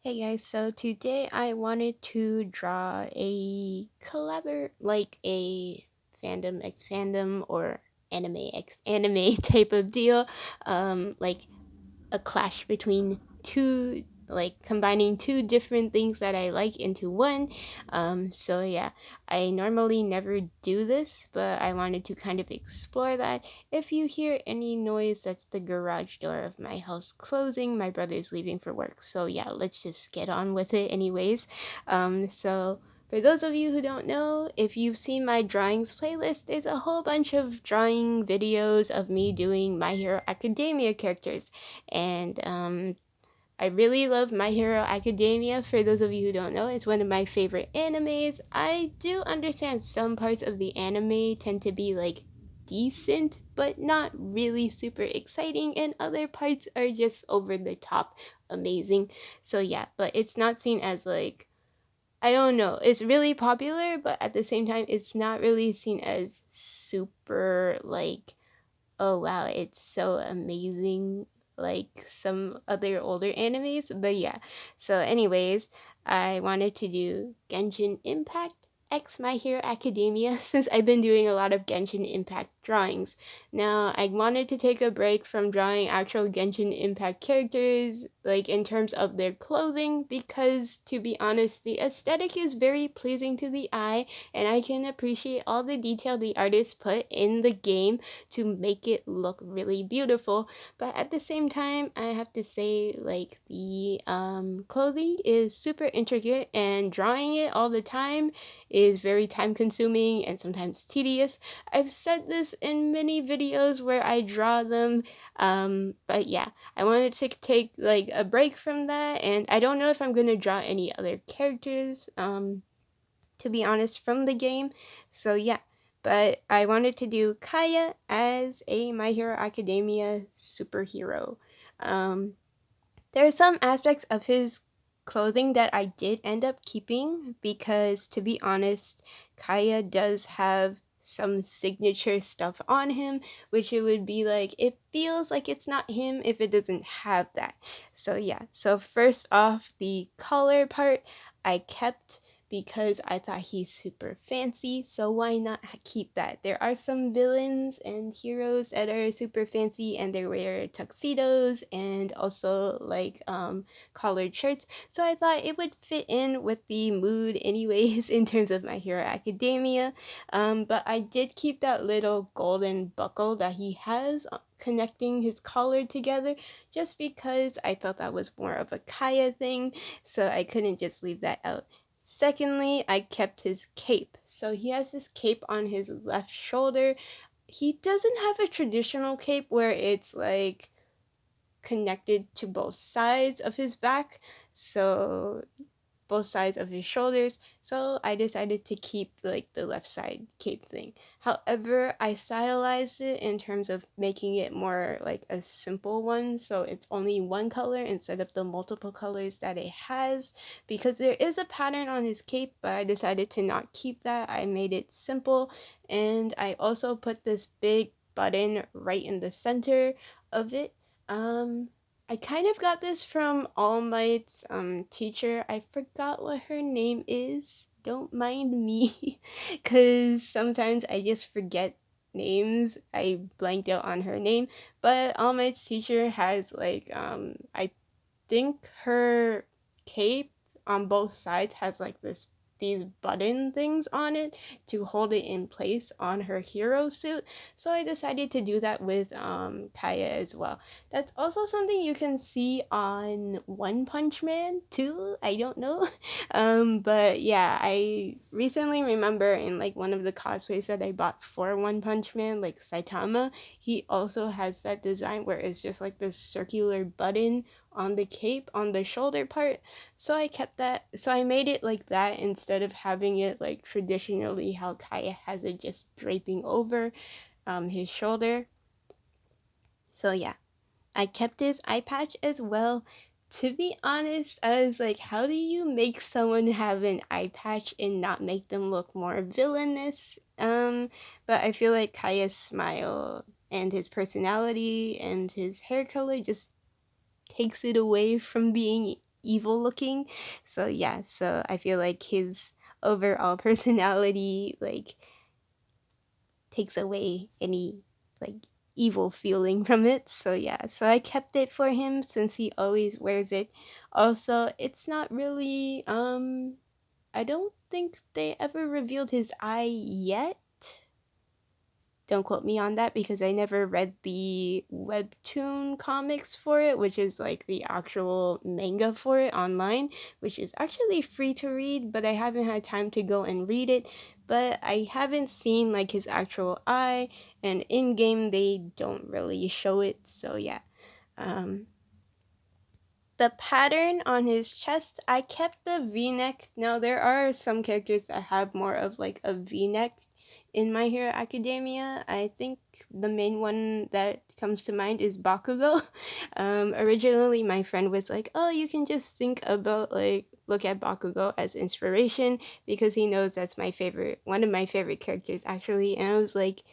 Hey guys, so today I wanted to draw a like a fandom x fandom or anime x anime type of deal. Like a clash between two, like combining two different things that I like into one. So yeah, I normally never do this, but I wanted to kind of explore that. If you hear any noise, that's the garage door of my house closing. My brother's leaving for work. So yeah, let's just get on with it anyways. So for those of you who don't know, if you've seen my drawings playlist, there's a whole bunch of drawing videos of me doing My Hero Academia characters. And I really love My Hero Academia. For those of you who don't know, it's one of my favorite animes. I do understand some parts of the anime tend to be like decent, but not really super exciting, and other parts are just over the top amazing. So yeah, but it's not seen as like, I don't know, it's really popular, but at the same time, it's not really seen as super like, oh wow, it's so amazing like some other older animes. But yeah, so anyways, I wanted to do Genshin Impact X My Hero Academia since I've been doing a lot of Genshin Impact drawings. Now, I wanted to take a break from drawing actual Genshin Impact characters, like in terms of their clothing, because to be honest, the aesthetic is very pleasing to the eye, and I can appreciate all the detail the artist put in the game to make it look really beautiful. But at the same time, I have to say, like, the clothing is super intricate, and drawing it all the time is very time consuming and sometimes tedious. I've said this in many videos where I draw them, but yeah, I wanted to take like a break from that, and I don't know if I'm gonna draw any other characters, to be honest, from the game. So yeah, but I wanted to do Kaeya as a My Hero Academia superhero. Um, there are some aspects of his clothing that I did end up keeping because, to be honest, Kaeya does have some signature stuff on him, which it would be like, it feels like it's not him if it doesn't have that. So, yeah. So, first off, the color part I kept because I thought he's super fancy, so why not keep that? There are some villains and heroes that are super fancy and they wear tuxedos and also like collared shirts, so I thought it would fit in with the mood anyways in terms of My Hero Academia. But I did keep that little golden buckle that he has connecting his collar together just because I felt that was more of a Kaeya thing, so I couldn't just leave that out. Secondly, I kept his cape. So he has this cape on his left shoulder. He doesn't have a traditional cape where it's like connected to both sides of his back. So both sides of his shoulders, so I decided to keep like the left side cape thing. However, I stylized it in terms of making it more like a simple one, so it's only one color instead of the multiple colors that it has, because there is a pattern on his cape, but I decided to not keep that. I made it simple, and I also put this big button right in the center of it. I kind of got this from All Might's teacher. I forgot what her name is. Don't mind me, because sometimes I just forget names. I blanked out on her name. But All Might's teacher has like I think her cape on both sides has like these button things on it to hold it in place on her hero suit. So I decided to do that with Kaeya as well. That's also something you can see on One Punch Man too. I don't know. But yeah, I recently remember in like one of the cosplays that I bought for One Punch Man, like Saitama, he also has that design where it's just like this circular button on the cape on the shoulder part. So I kept that. So I made it like that instead of having it like traditionally how Kaeya has it just draping over his shoulder. So yeah, I kept his eye patch as well. To be honest, I was like, how do you make someone have an eye patch and not make them look more villainous? But I feel like Kaya's smile and his personality and his hair color just takes it away from being evil looking. So yeah, so I feel like his overall personality like takes away any like evil feeling from it. So yeah, so I kept it for him since he always wears it. Also, it's not really I don't think they ever revealed his eye yet. Don't quote me on that because I never read the webtoon comics for it, which is like the actual manga for it online, which is actually free to read, but I haven't had time to go and read it. But I haven't seen like his actual eye, and in game they don't really show it. So yeah. Um, the pattern on his chest, I kept the v-neck. Now there are some characters that have more of like a v-neck in My Hero Academia. I think the main one that comes to mind is Bakugou. Originally my friend was like, oh, you can just think about like look at Bakugou as inspiration because he knows that's my favorite, one of my favorite characters actually. And I was like,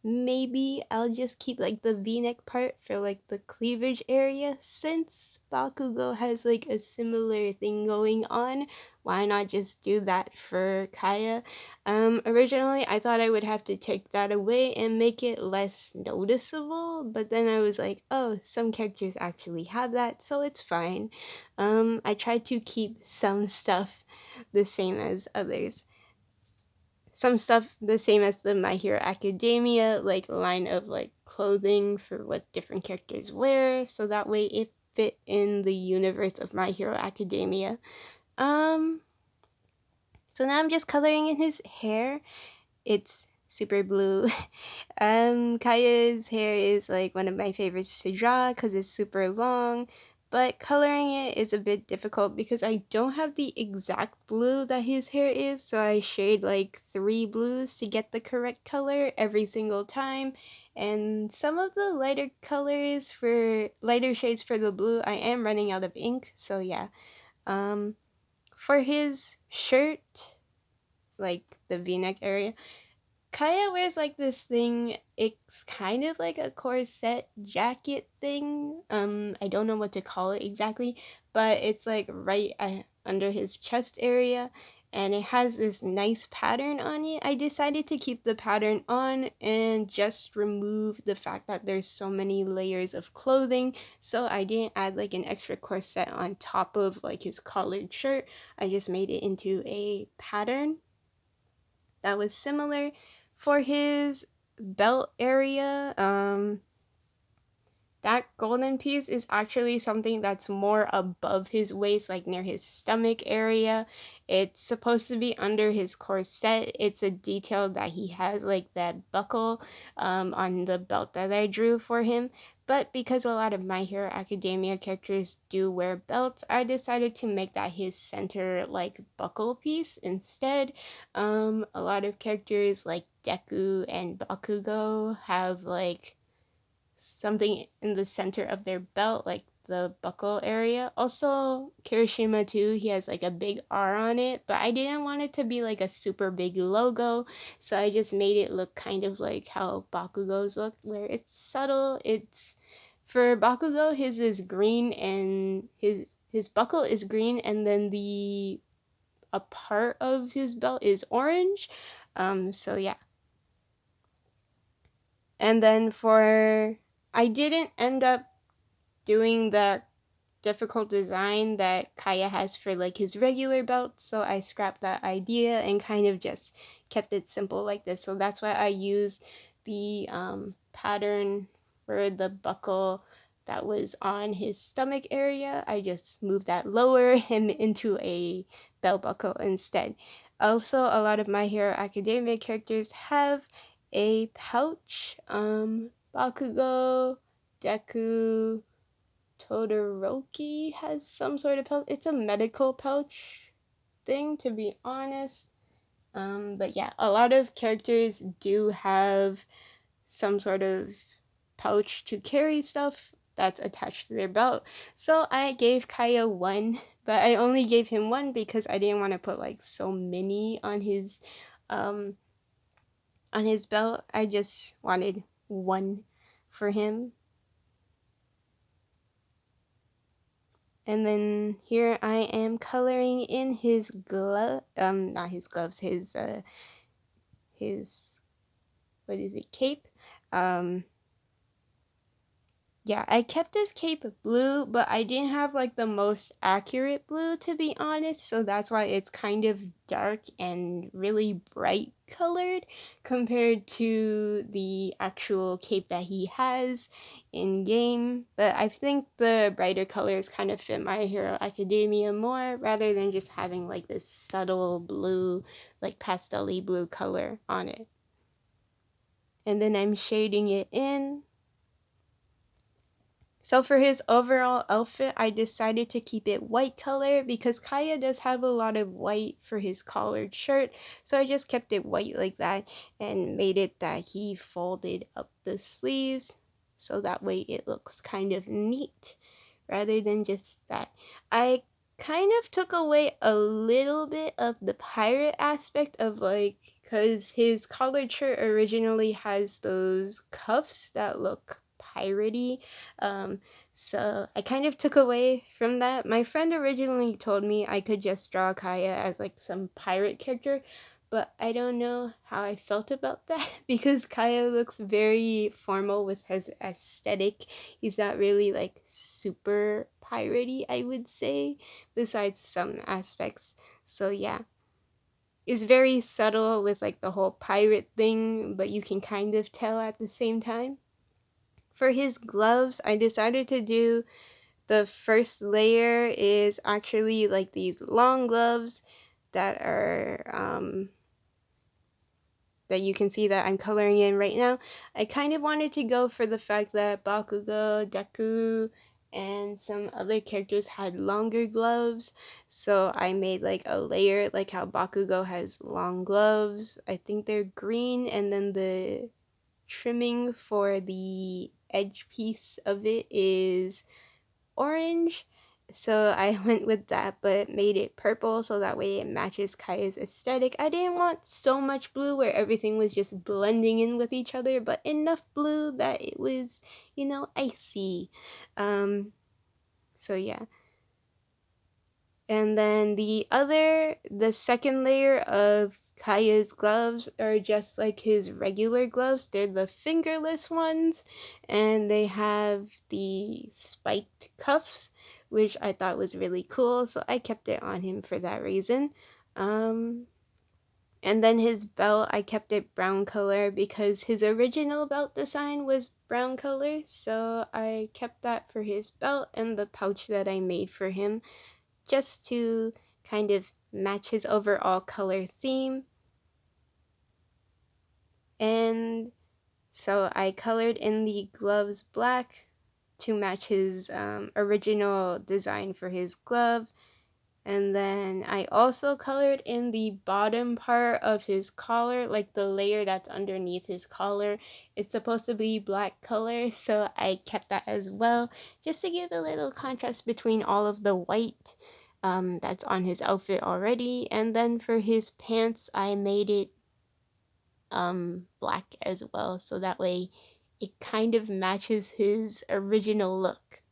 maybe I'll just keep like the v-neck part for like the cleavage area since Bakugou has like a similar thing going on. Why not just do that for Kaeya? Originally I thought I would have to take that away and make it less noticeable, but then I was like, oh, some characters actually have that, so it's fine. I tried to keep some stuff the same as others, some stuff the same as the My Hero Academia like line of like clothing for what different characters wear, so that way it fit in the universe of My Hero Academia. Um, so now I'm just coloring in his hair. It's super blue. Kaya's hair is like one of my favorites to draw because it's super long, but coloring it is a bit difficult because I don't have the exact blue that his hair is, so I shade like 3 blues to get the correct color every single time. And some of the lighter shades for the blue, I am running out of ink, so yeah. Um, for his shirt, like the v-neck area, Kaeya wears like this thing. It's kind of like a corset jacket thing. I don't know what to call it exactly, but it's like right under his chest area, and it has this nice pattern on it. I decided to keep the pattern on and just remove the fact that there's so many layers of clothing. So I didn't add like an extra corset on top of like his collared shirt. I just made it into a pattern that was similar. For his belt area, that golden piece is actually something that's more above his waist, like near his stomach area. It's supposed to be under his corset. It's a detail that he has, like that buckle on the belt that I drew for him. But because a lot of My Hero Academia characters do wear belts, I decided to make that his center, like, buckle piece instead. A lot of characters like Deku and Bakugou have, like, something in the center of their belt, like the buckle area. Also, Kirishima too, he has like a big R on it, but I didn't want it to be like a super big logo, so I just made it look kind of like how Bakugou's look, where it's subtle. It's for Bakugou, his is green and his buckle is green, and then the a part of his belt is orange. So yeah. And then for I didn't end up doing that difficult design that Kaeya has for like his regular belt, so I scrapped that idea and kind of just kept it simple like this. So that's why I used the pattern for the buckle that was on his stomach area. I just moved that lower and into a belt buckle instead. Also, a lot of My Hero Academia characters have a pouch. Bakugou, Deku, Todoroki has some sort of pouch. It's a medical pouch thing, to be honest. But yeah, a lot of characters do have some sort of pouch to carry stuff that's attached to their belt. So I gave Kaeya one, but I only gave him one because I didn't want to put like so many um on his belt. I just wanted one for him. And then here I am coloring in his glove, not his gloves, his, what is it, cape. Um, Yeah, I kept his cape blue, but I didn't have like the most accurate blue to be honest, so that's why it's kind of dark and really bright colored compared to the actual cape that he has in game. But I think the brighter colors kind of fit My Hero Academia more rather than just having like this subtle blue, like pastel-y blue color on it. And then I'm shading it in. So for his overall outfit, I decided to keep it white color because Kaeya does have a lot of white for his collared shirt. So I just kept it white like that and made it that he folded up the sleeves so that way it looks kind of neat rather than just that. I kind of took away a little bit of the pirate aspect of like, because his collared shirt originally has those cuffs that look piratey. So I kind of took away from that. My friend originally told me I could just draw Kaeya as like some pirate character, but I don't know how I felt about that because Kaeya looks very formal with his aesthetic. He's not really like super piratey, I would say, besides some aspects. So yeah, it's very subtle with like the whole pirate thing, but you can kind of tell at the same time. For his gloves, I decided to do the first layer is actually like these long gloves that are that you can see that I'm coloring in right now. I kind of wanted to go for the fact that Bakugou, Deku, and some other characters had longer gloves, so I made like a layer like how Bakugou has long gloves. I think they're green, and then the trimming for the edge piece of it is orange. So I went with that, but made it purple so that way it matches Kaeya's aesthetic. I didn't want so much blue where everything was just blending in with each other, but enough blue that it was, icy. So yeah. And then the second layer of Kaeya's gloves are just like his regular gloves. They're the fingerless ones, and they have the spiked cuffs, which I thought was really cool, so I kept it on him for that reason. And then his belt, I kept it brown color because his original belt design was brown color, so I kept that for his belt and the pouch that I made for him just to kind of match his overall color theme. And so I colored in the gloves black to match his original design for his glove. And then I also colored in the bottom part of his collar, like the layer that's underneath his collar. It's supposed to be black color, so I kept that as well, just to give a little contrast between all of the white that's on his outfit already. And then for his pants, I made it black as well, so that way it kind of matches his original look.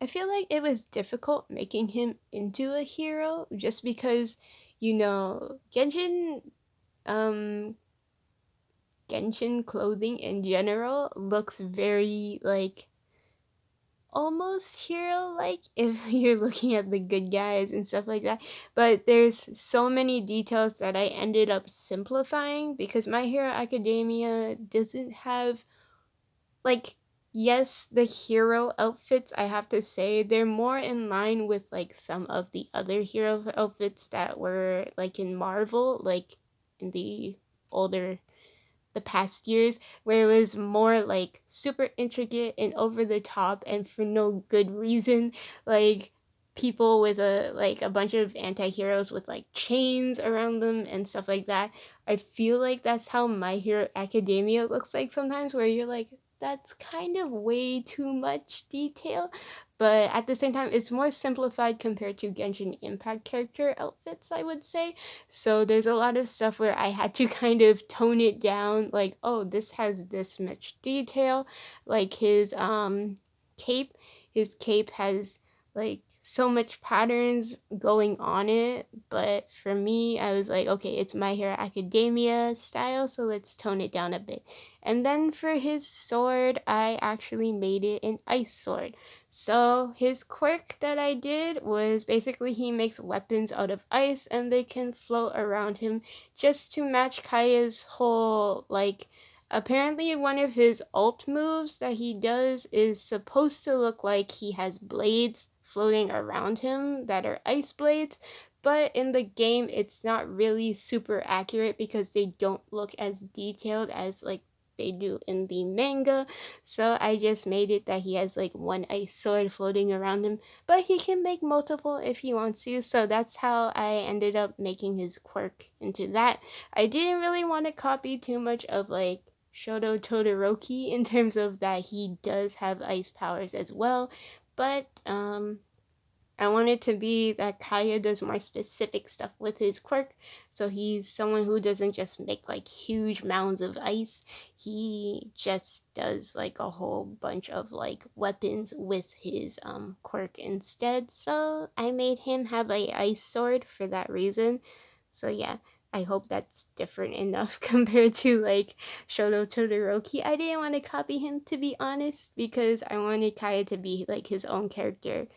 I feel like it was difficult making him into a hero just because, um, Genshin clothing in general looks very like almost hero like if you're looking at the good guys and stuff like that. But there's so many details that I ended up simplifying because My Hero Academia doesn't have like, yes, the hero outfits, I have to say, they're more in line with like some of the other hero outfits that were like in Marvel, like in the past years, where it was more like super intricate and over the top and for no good reason. Like people with a bunch of anti-heroes with like chains around them and stuff like that. I feel like that's how My Hero Academia looks like sometimes, where you're like, that's kind of way too much detail. but at the same time it's more simplified compared to Genshin Impact character outfits, I would say. So there's a lot of stuff where I had to kind of tone it down, like, oh, this has this much detail. Like cape, his cape has like so much patterns going on it, but for me I was like, okay, it's My Hero Academia style, so let's tone it down a bit. And then for his sword, I actually made it an ice sword. So his quirk that I did was basically he makes weapons out of ice and they can float around him, just to match Kaeya's whole, like, apparently one of his ult moves that he does is supposed to look like he has blades floating around him that are ice blades, but in the game it's not really super accurate because they don't look as detailed as like they do in the manga. So I just made it that he has like one ice sword floating around him, but he can make multiple if he wants to. So that's how I ended up making his quirk into that. I didn't really want to copy too much of like Shoto Todoroki in terms of that he does have ice powers as well, but I want it to be that Kaeya does more specific stuff with his quirk. So he's someone who doesn't just make like huge mounds of ice. He just does like a whole bunch of like weapons with his quirk instead. So I made him have a ice sword for that reason. So yeah, I hope that's different enough compared to like Shoto Todoroki. I didn't want to copy him, to be honest, because I wanted Kaeya to be like his own character.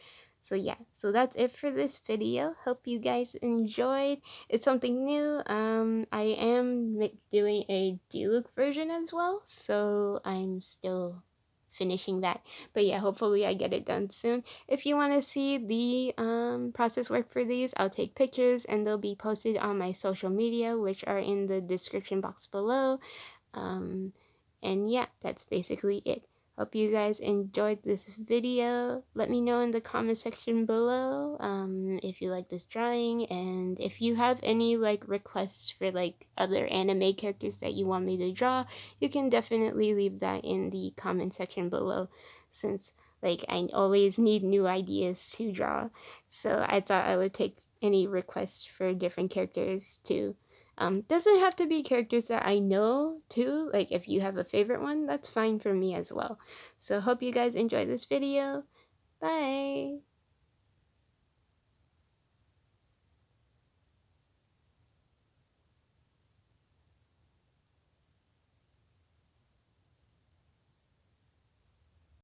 So yeah, so that's it for this video. Hope you guys enjoyed. It's something new. I am doing a Diluc version as well, so I'm still finishing that. But yeah, hopefully I get it done soon. If you want to see the process work for these, I'll take pictures and they'll be posted on my social media, which are in the description box below. Um, and yeah, that's basically it. Hope you guys enjoyed this video. Let me know in the comment section below if you like this drawing, and if you have any like requests for like other anime characters that you want me to draw, you can definitely leave that in the comment section below, since like I always need new ideas to draw. So I thought I would take any requests for different characters too. Doesn't have to be characters that I know too. Like if you have a favorite one, that's fine for me as well. So hope you guys enjoy this video. Bye!